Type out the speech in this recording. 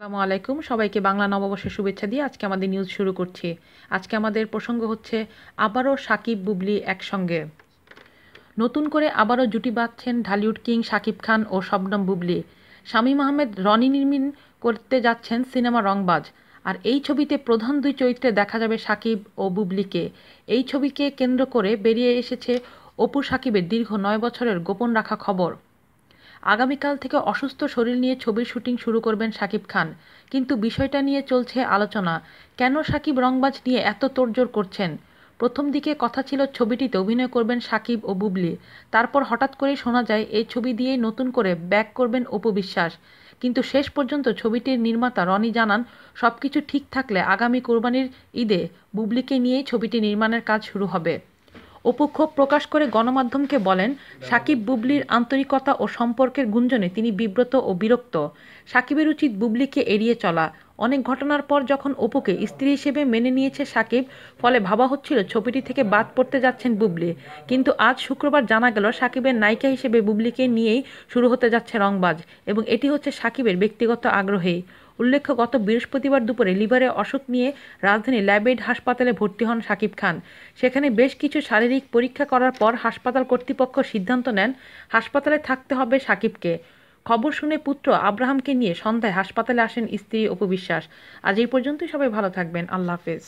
আসসালামু আলাইকুম, সবাইকে বাংলা নববর্ষের শুভেচ্ছা দিয়ে আজকে আমাদের নিউজ শুরু করছি। আজকে আমাদের প্রসঙ্গ হচ্ছে আবারও সাকিব বুবলি একসঙ্গে। নতুন করে আবারও জুটি বাঁধছেন ঢালিউড কিং শাকিব খান ও শবনম বুবলি। শামীম আহমেদ রনি নির্মিন করতে যাচ্ছেন সিনেমা রংবাজ। আর এই ছবিতে প্রধান দুই চরিত্রে দেখা যাবে সাকিব ও বুবলিকে। এই ছবিকে কেন্দ্র করে বেরিয়ে এসেছে অপু সাকিবের দীর্ঘ 9 বছরের গোপন রাখা খবর। আগামীকাল থেকে অসুস্থ শরীর নিয়ে ছবির শুটিং শুরু করবেন শাকিব খান, কিন্তু বিষয়টা নিয়ে চলছে আলোচনা। কেন শাকিব রংবাজ নিয়ে এত তোড়জোড় করছেন? প্রথম দিকে কথা ছিল ছবিটিতে অভিনয় করবেন শাকিব ও বুবলি, তারপর হঠাৎ করেই শোনা যায় এই ছবি দিয়েই নতুন করে ব্যাক করবেন অপু বিশ্বাস। কিন্তু শেষ পর্যন্ত ছবিটির নির্মাতা রনি জানান, সবকিছু ঠিক থাকলে আগামী কোরবানির ঈদে বুবলিকে নিয়েই ছবিটি নির্মাণের কাজ শুরু হবে। অপু ক্ষোভ প্রকাশ করে গণমাধ্যমকে বলেন, সাকিব বুবলির আন্তরিকতা ও সম্পর্কের গুঞ্জনে তিনি বিব্রত ও বিরক্ত। সাকিবের উচিত বুবলিকে এড়িয়ে চলা। অনেক ঘটনার পর যখন অপুকে স্ত্রী হিসেবে মেনে নিয়েছে সাকিব, ফলে ভাবা হচ্ছিল ছবিটি থেকে বাদ পড়তে যাচ্ছেন বুবলি। কিন্তু আজ শুক্রবার জানা গেল সাকিবের নায়িকা হিসেবে বুবলিকে নিয়েই শুরু হতে যাচ্ছে রংবাজ, এবং এটি হচ্ছে সাকিবের ব্যক্তিগত আগ্রহেই। উল্লেখ্য, গত বৃহস্পতিবার দুপুরে লিভারে অসুখ নিয়ে রাজধানীর ল্যাবেইড হাসপাতালে ভর্তি হন শাকিব খান। সেখানে বেশ কিছু শারীরিক পরীক্ষা করার পর হাসপাতাল কর্তৃপক্ষ সিদ্ধান্ত নেন হাসপাতালে থাকতে হবে শাকিবকে। খবর শুনে পুত্র আব্রাহামকে নিয়ে সন্ধ্যায় হাসপাতালে আসেন স্ত্রী অপু বিশ্বাস। আজ এই পর্যন্তই, সবাই ভালো থাকবেন। আল্লাহ হাফেজ।